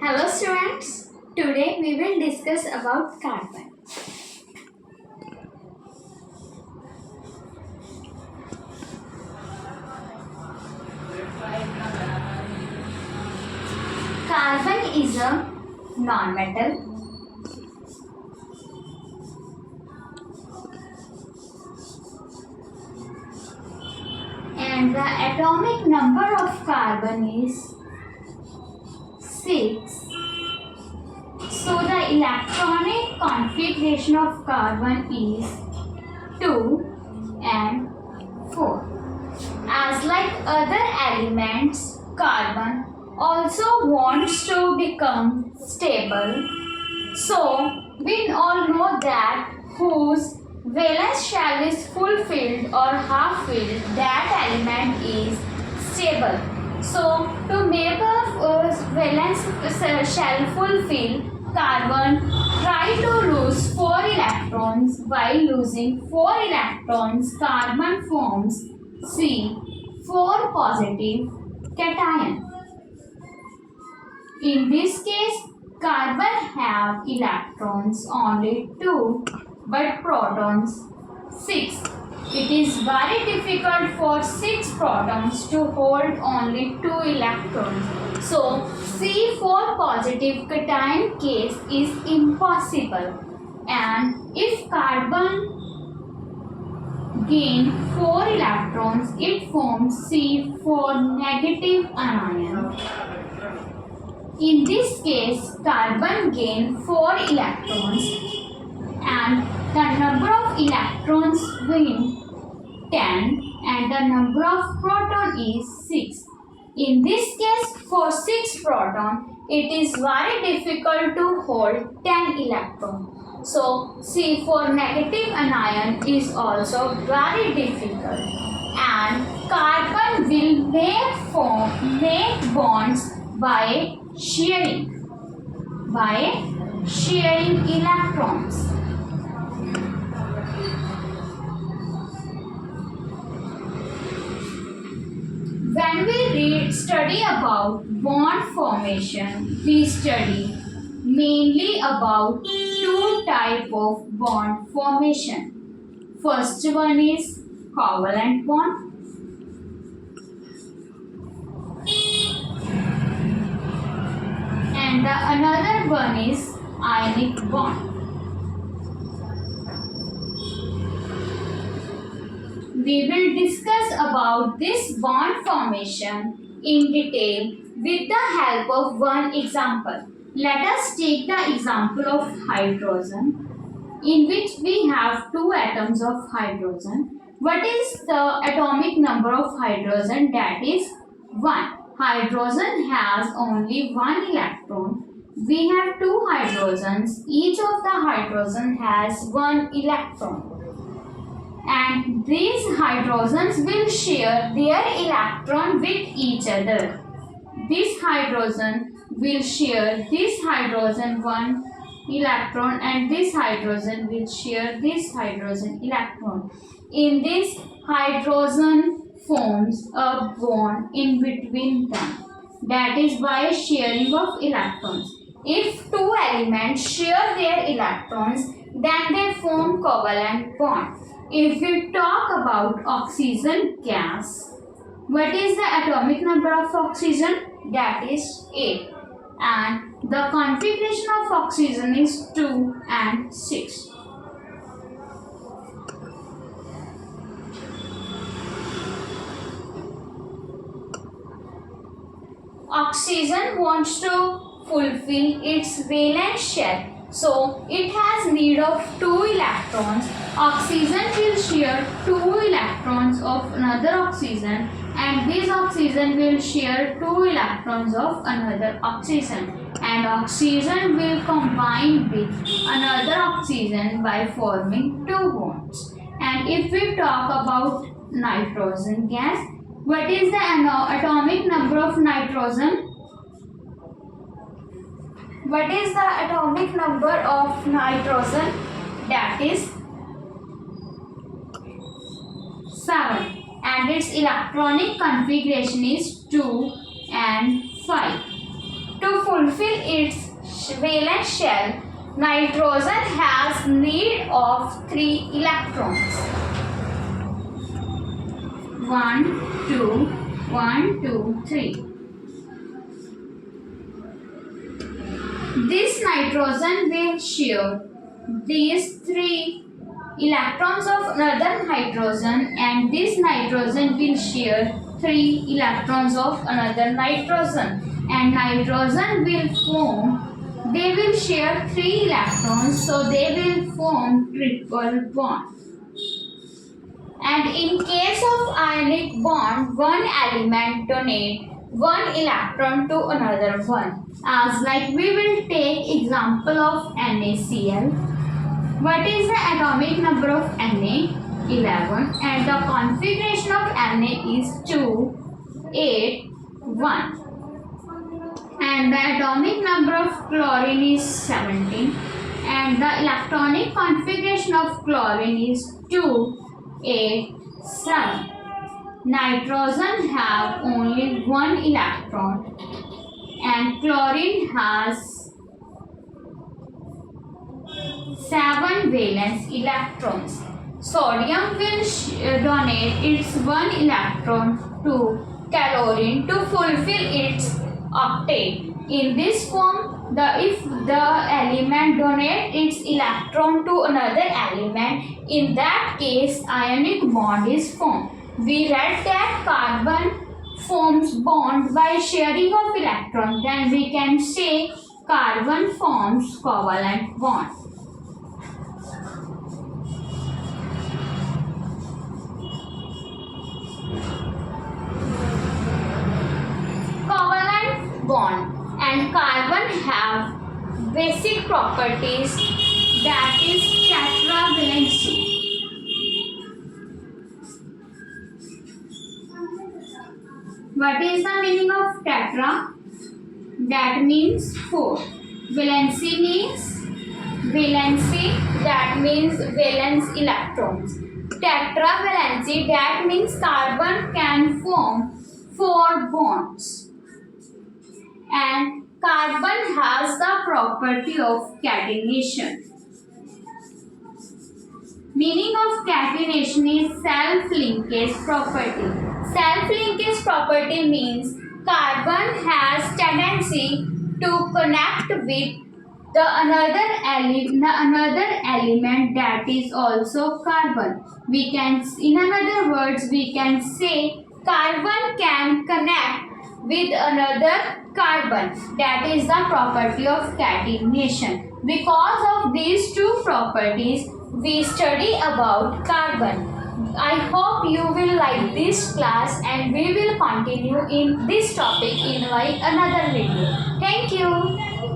Hello students, today we will discuss about carbon. Carbon is a nonmetal. And the atomic number of carbon is 6. So the electronic configuration of carbon is 2 and 4. As like other elements, carbon also wants to become stable. So we all know that whose valence shell is fulfilled or half filled, that element is stable. So to make a valence shell fulfill, carbon try to lose 4 electrons. While losing 4 electrons, carbon forms C4 positive cation. In this case, carbon have electrons only 2 but protons 6. It is very difficult for 6 protons to hold only 2 electrons. So, C4 positive cation case is impossible. And if carbon gain 4 electrons, it forms C4 negative anion. In this case, carbon gain 4 electrons and the number of electrons win 10 and the number of proton is 6. In this case, for 6 proton, it is very difficult to hold 10 electrons. So, C4 negative anion is also very difficult. And carbon will make bonds by sharing electrons. When we study about bond formation, we study mainly about 2 types of bond formation. First one is covalent bond. And the another one is ionic bond. We will discuss about this bond formation in detail with the help of one example. Let us take the example of hydrogen, in which we have 2 atoms of hydrogen. What is the atomic number of hydrogen? That is 1. Hydrogen has only 1 electron. We have 2 hydrogens. Each of the hydrogen has 1 electron. And these hydrogens will share their electron with each other. This hydrogen will share this hydrogen 1 electron and this hydrogen will share this hydrogen electron. In this, hydrogen forms a bond in between them. That is by sharing of electrons. If 2 elements share their electrons, then they form covalent bond. If we talk about oxygen gas, what is the atomic number of oxygen? That is 8. And the configuration of oxygen is 2 and 6. Oxygen wants to fulfill its valence shell. So, it has need of 2 electrons. Oxygen will share 2 electrons of another oxygen and this oxygen will share 2 electrons of another oxygen. And oxygen will combine with another oxygen by forming 2 bonds. And if we talk about nitrogen gas, what is the atomic number of nitrogen? What is the atomic number of nitrogen? That is 7. And its electronic configuration is 2 and 5. To fulfill its valence shell, nitrogen has need of 3 electrons. 1, 2, 1, 2, 3. This nitrogen will share these 3 electrons of another nitrogen, and this nitrogen will share 3 electrons of another nitrogen, and nitrogen will form, they will share 3 electrons, so they will form triple bond. And in case of ionic bond, one element donate 1 electron to another one. As like we will take example of NaCl. What is the atomic number of Na? 11, and the configuration of Na is 2, 8, 1. And the atomic number of chlorine is 17, and the electronic configuration of chlorine is 2, 8, 7. Nitrogen have only 1 electron, and chlorine has 7 valence electrons. Sodium will donate its 1 electron to chlorine to fulfill its octet. In this form, if the element donate its electron to another element, in that case ionic bond is formed. We read that carbon forms bond by sharing of electrons. Then we can say carbon forms covalent bond. Covalent bond and carbon have basic properties, that is tetravalency. What is the meaning of tetra? That means 4. Valency means valency, that means valence electrons. Tetravalency, that means carbon can form 4 bonds. And carbon has the property of catenation. Meaning of catenation is self-linkage property. Self-linkage property means carbon has tendency to connect with the another element that is also carbon. We can, in other words, we can say carbon can connect with another carbon. That is the property of catenation. Because of these two properties, we study about carbon. I hope you will like this class, and we will continue in this topic in another video. Thank you.